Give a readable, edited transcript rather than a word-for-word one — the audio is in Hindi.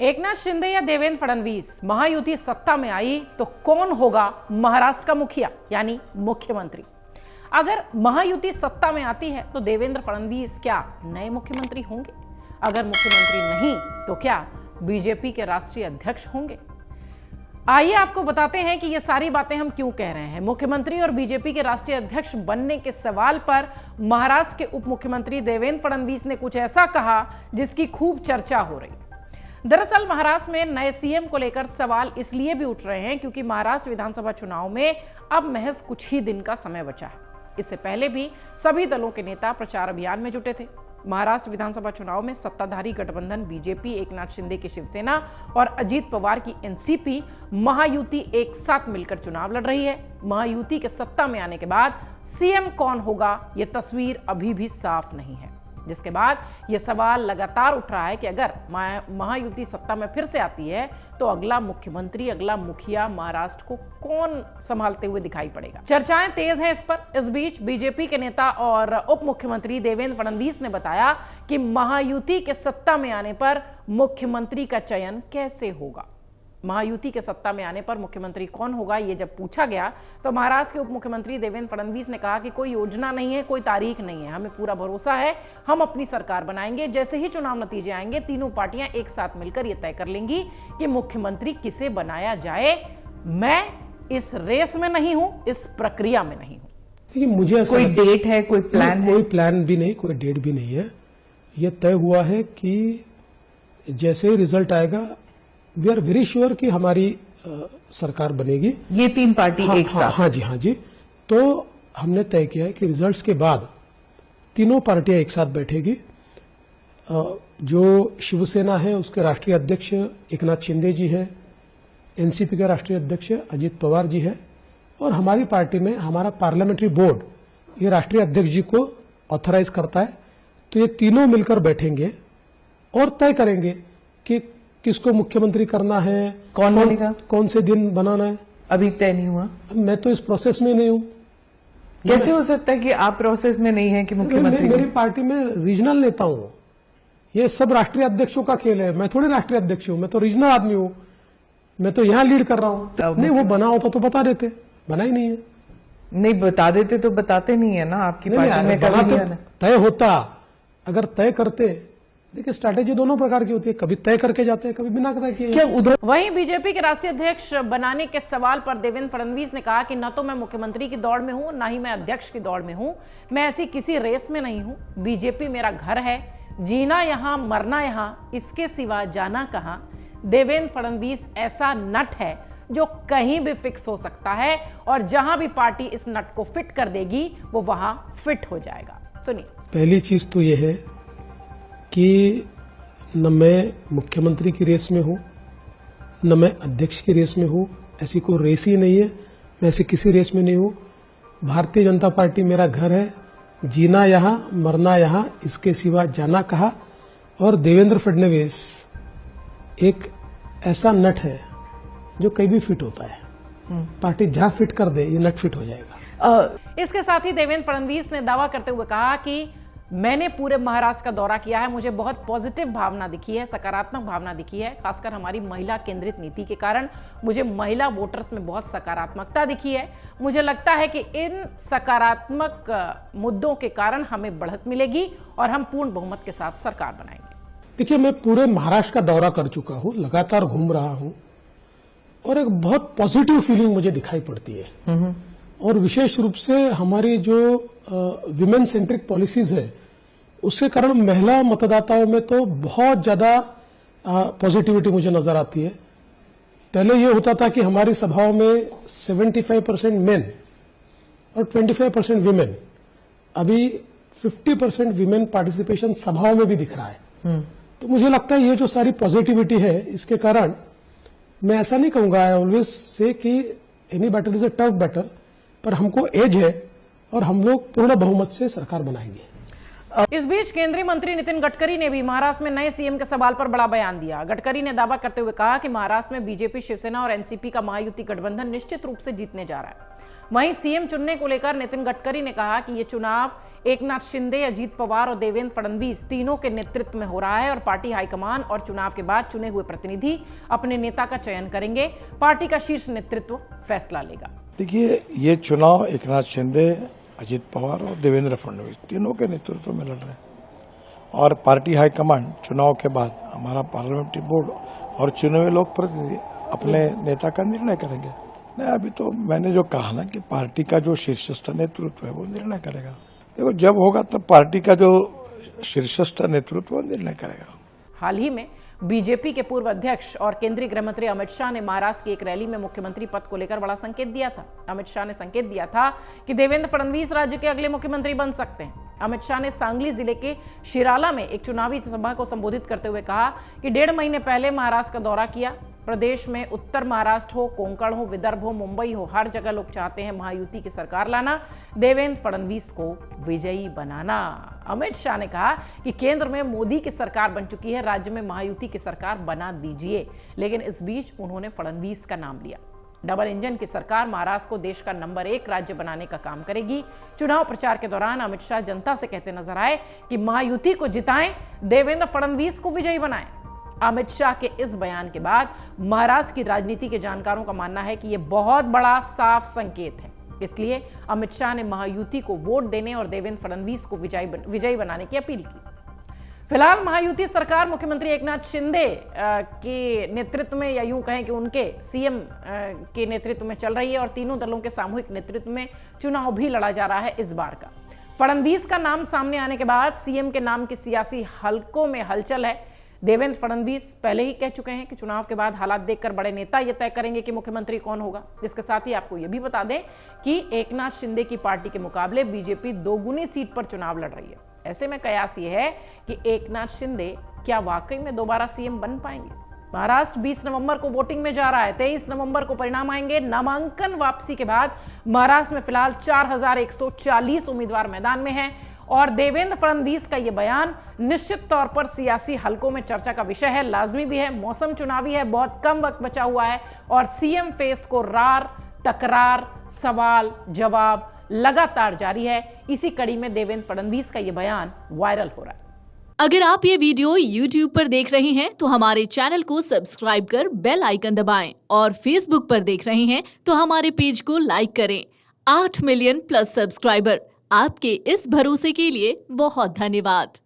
एकनाथ शिंदे या देवेंद्र फडणवीस महायुति सत्ता में आई तो कौन होगा महाराष्ट्र का मुखिया यानी मुख्यमंत्री। अगर महायुति सत्ता में आती है तो देवेंद्र फडणवीस क्या नए मुख्यमंत्री होंगे? अगर मुख्यमंत्री नहीं तो क्या बीजेपी के राष्ट्रीय अध्यक्ष होंगे? आइए आपको बताते हैं कि ये सारी बातें हम क्यों कह रहे हैं। मुख्यमंत्री और बीजेपी के राष्ट्रीय अध्यक्ष बनने के सवाल पर महाराष्ट्र के उप मुख्यमंत्री देवेंद्र फडणवीस ने कुछ ऐसा कहा जिसकी खूब चर्चा हो रही। दरअसल महाराष्ट्र में नए सीएम को लेकर सवाल इसलिए भी उठ रहे हैं क्योंकि महाराष्ट्र विधानसभा चुनाव में अब महज कुछ ही दिन का समय बचा है। इससे पहले भी सभी दलों के नेता प्रचार अभियान में जुटे थे। महाराष्ट्र विधानसभा चुनाव में सत्ताधारी गठबंधन बीजेपी, एकनाथ शिंदे की शिवसेना और अजीत पवार की एनसीपी महायुति एक साथ मिलकर चुनाव लड़ रही है। महायुति के सत्ता में आने के बाद सीएम कौन होगा ये तस्वीर अभी भी साफ नहीं है, जिसके बाद यह सवाल लगातार उठ रहा है कि अगर महायुति सत्ता में फिर से आती है तो अगला मुख्यमंत्री, अगला मुखिया महाराष्ट्र को कौन संभालते हुए दिखाई पड़ेगा। चर्चाएं तेज हैं इस पर। इस बीच बीजेपी के नेता और उप मुख्यमंत्री देवेंद्र फडणवीस ने बताया कि महायुति के सत्ता में आने पर मुख्यमंत्री का चयन कैसे होगा। महायुति के सत्ता में आने पर मुख्यमंत्री कौन होगा ये जब पूछा गया तो महाराष्ट्र के उप मुख्यमंत्री देवेंद्र फडणवीस ने कहा कि कोई योजना नहीं है, कोई तारीख नहीं है, हमें पूरा भरोसा है, हम अपनी सरकार बनाएंगे। जैसे ही चुनाव नतीजे आएंगे तीनों पार्टियां एक साथ मिलकर यह तय कर लेंगी कि मुख्यमंत्री किसे बनाया जाए। मैं इस रेस में नहीं हूं, इस प्रक्रिया में नहीं हूं। देखिए, मुझे कोई डेट है, कोई प्लान है? कोई प्लान भी नहीं, कोई डेट भी नहीं है। यह तय हुआ है कि जैसे ही रिजल्ट आएगा वी आर वेरी श्योर कि हमारी सरकार बनेगी। ये तीन पार्टी एक साथ? हाँ जी। तो हमने तय किया है कि रिजल्ट्स के बाद तीनों पार्टियां एक साथ बैठेगी। जो शिवसेना है उसके राष्ट्रीय अध्यक्ष एकनाथ शिंदे जी है, एनसीपी के राष्ट्रीय अध्यक्ष अजीत पवार जी है, और हमारी पार्टी में हमारा पार्लियामेंट्री बोर्ड ये राष्ट्रीय अध्यक्ष जी को ऑथराइज करता है। तो ये तीनों मिलकर बैठेंगे और तय करेंगे कि किसको मुख्यमंत्री करना है, कौन बनेगा, कौन से दिन बनाना है। अभी तय नहीं हुआ। मैं तो इस प्रोसेस में नहीं हूं। कैसे हो सकता है कि आप प्रोसेस में नहीं है कि मुख्यमंत्री? मेरी पार्टी में रीजनल नेता हूं। ये सब राष्ट्रीय अध्यक्षों का खेल है। मैं थोड़ी राष्ट्रीय अध्यक्ष हूं, मैं तो रीजनल आदमी हूं। मैं तो यहां लीड कर रहा हूं। नहीं, वो बना होता तो बता देते, बना ही नहीं है। नहीं बता देते तो बताते नहीं है ना आपकी पार्टी में। कभी तय होता, अगर तय करते। देखिए, स्ट्रैटेजी दोनों प्रकार की होती है, कभी तय करके जाते हैं, कभी बिना तय किए। क्या उधर? वहीं बीजेपी के राष्ट्रीय अध्यक्ष बनाने के सवाल पर देवेंद्र फडणवीस ने कहा कि न तो मैं मुख्यमंत्री की दौड़ में हूं, न ही मैं अध्यक्ष की दौड़ में हूं। मैं ऐसी किसी रेस में नहीं हूं। बीजेपी मेरा घर है, जीना यहां, मरना यहां, इसके सिवा जाना कहां। देवेंद्र फडणवीस ऐसा नट है जो कहीं भी फिक्स हो सकता है और जहां भी पार्टी इस नट को फिट कर देगी वो वहां फिट हो जाएगा। सुनिए। पहली चीज तो यह है कि न मैं मुख्यमंत्री की रेस में हूं, न मैं अध्यक्ष की रेस में हूं। ऐसी कोई रेस ही नहीं है। मैं ऐसी किसी रेस में नहीं हूं। भारतीय जनता पार्टी मेरा घर है, जीना यहां, मरना यहां, इसके सिवा जाना कहा। और देवेंद्र फडणवीस एक ऐसा नट है जो कहीं भी फिट होता है। पार्टी जहां फिट कर दे ये नट फिट हो जाएगा। इसके साथ ही देवेंद्र फडणवीस ने दावा करते हुए कहा कि मैंने पूरे महाराष्ट्र का दौरा किया है, मुझे बहुत पॉजिटिव भावना दिखी है, सकारात्मक भावना दिखी है। खासकर हमारी महिला केंद्रित नीति के कारण मुझे महिला वोटर्स में बहुत सकारात्मकता दिखी है। मुझे लगता है कि इन सकारात्मक मुद्दों के कारण हमें बढ़त मिलेगी और हम पूर्ण बहुमत के साथ सरकार बनाएंगे। देखिए, मैं पूरे महाराष्ट्र का दौरा कर चुका हूं, लगातार घूम रहा हूं और एक बहुत पॉजिटिव फीलिंग मुझे दिखाई पड़ती है। और विशेष रूप से हमारी जो विमेन सेंट्रिक पॉलिसीज है उसके कारण महिला मतदाताओं में तो बहुत ज्यादा पॉजिटिविटी मुझे नजर आती है। पहले ये होता था कि हमारी सभाओं में 75% मेन और 25% विमेन। अभी 50% विमेन पार्टिसिपेशन सभाओं में भी दिख रहा है। तो मुझे लगता है ये जो सारी पॉजिटिविटी है इसके कारण मैं ऐसा नहीं कहूंगा, आई ऑलवेज से कि any battle is a tough battle, पर हमको एज है और हम लोग पूर्ण बहुमत से सरकार बनाएंगे। इस बीच केंद्रीय मंत्री नितिन गडकरी ने भी महाराष्ट्र में नए सीएम के सवाल पर बड़ा बयान दिया। गडकरी ने दावा करते हुए कहा कि महाराष्ट्र में बीजेपी, शिवसेना और एनसीपी का महायुति गठबंधन निश्चित रूप से जीतने जा रहा है। वहीं सीएम चुनने को लेकर नितिन गडकरी ने कहा कि यह चुनाव एकनाथ शिंदे, अजीत पवार और देवेंद्र फडणवीस तीनों के नेतृत्व में हो रहा है और पार्टी हाईकमान और चुनाव के बाद चुने हुए प्रतिनिधि अपने नेता का चयन करेंगे। पार्टी का शीर्ष नेतृत्व फैसला लेगा। देखिए, ये चुनाव एकनाथ शिंदे, अजीत पवार और देवेंद्र फडणवीस तीनों के नेतृत्व में लड़ रहे हैं और पार्टी हाईकमांड चुनाव के बाद हमारा पार्लियामेंट्री बोर्ड और चुने हुए लोग प्रतिनिधि अपने नेता का निर्णय करेंगे। नहीं, अभी तो मैंने जो कहा ना कि पार्टी का जो शीर्षस्थ नेतृत्व है वो निर्णय करेगा। देखो, जब होगा तब पार्टी का जो शीर्षस्थ नेतृत्व वो निर्णय करेगा। हाल ही में बीजेपी के पूर्व अध्यक्ष और केंद्रीय गृह मंत्री अमित शाह ने महाराष्ट्र की एक रैली में मुख्यमंत्री पद को लेकर बड़ा संकेत दिया था। अमित शाह ने संकेत दिया था कि देवेंद्र फडणवीस राज्य के अगले मुख्यमंत्री बन सकते हैं। अमित शाह ने सांगली जिले के शिराला में एक चुनावी सभा को संबोधित करते हुए कहा कि 1.5 महीने पहले महाराष्ट्र का दौरा किया। प्रदेश में उत्तर महाराष्ट्र हो, कोंकण हो, विदर्भ हो, मुंबई हो, हर जगह लोग चाहते हैं महायुति की सरकार लाना, देवेंद्र फडणवीस को विजयी बनाना। अमित शाह ने कहा कि केंद्र में मोदी की सरकार बन चुकी है, राज्य में महायुति की सरकार बना दीजिए। लेकिन इस बीच उन्होंने फडणवीस का नाम लिया। डबल इंजन की सरकार महाराष्ट्र को देश का नंबर 1 राज्य बनाने का काम करेगी। चुनाव प्रचार के दौरान अमित शाह जनता से कहते नजर आए कि महायुति को जिताएं, देवेंद्र फडणवीस को विजयी बनाएं। अमित शाह के इस बयान के बाद महाराष्ट्र की राजनीति के जानकारों का मानना है कि यह बहुत बड़ा साफ संकेत है। इसलिए अमित शाह ने महायुति को वोट देने और देवेंद्र फडणवीस को विजयी बनाने की अपील की। फिलहाल महायुति सरकार मुख्यमंत्री एकनाथ शिंदे के नेतृत्व में, या यूं कहें कि उनके सीएम के नेतृत्व में चल रही है और तीनों दलों के सामूहिक नेतृत्व में चुनाव भी लड़ा जा रहा है इस बार का। फडणवीस का नाम सामने आने के बाद सीएम के नाम की सियासी हलकों में हलचल है। देवेंद्र फडणवीस पहले ही कह चुके हैं कि चुनाव के बाद हालात देखकर बड़े नेता यह तय करेंगे कि मुख्यमंत्री कौन होगा। इसके साथ ही आपको यह भी बता दें कि एकनाथ शिंदे की पार्टी के मुकाबले बीजेपी 2 गुनी सीट पर चुनाव लड़ रही है। ऐसे में कयास यह है कि एकनाथ शिंदे क्या वाकई में दोबारा सीएम बन पाएंगे। महाराष्ट्र 20 नवंबर को वोटिंग में जा रहा है। 23 नवंबर को परिणाम आएंगे। नामांकन वापसी के बाद महाराष्ट्र में फिलहाल 4140 उम्मीदवार मैदान में हैं और देवेंद्र फडणवीस का यह बयान निश्चित तौर पर सियासी हलकों में चर्चा का विषय है। लाजमी भी है, मौसम चुनावी है, बहुत कम वक्त बचा हुआ है और सीएम फेस को रार, तकरार, सवाल जवाब लगातार जारी है। इसी कड़ी में देवेंद्र फडणवीस का यह बयान वायरल हो रहा है। अगर आप ये वीडियो YouTube पर देख रहे हैं तो हमारे चैनल को सब्सक्राइब कर बेल आइकन दबाएं और Facebook पर देख रहे हैं तो हमारे पेज को लाइक करें। 8 मिलियन प्लस सब्सक्राइबर, आपके इस भरोसे के लिए बहुत धन्यवाद।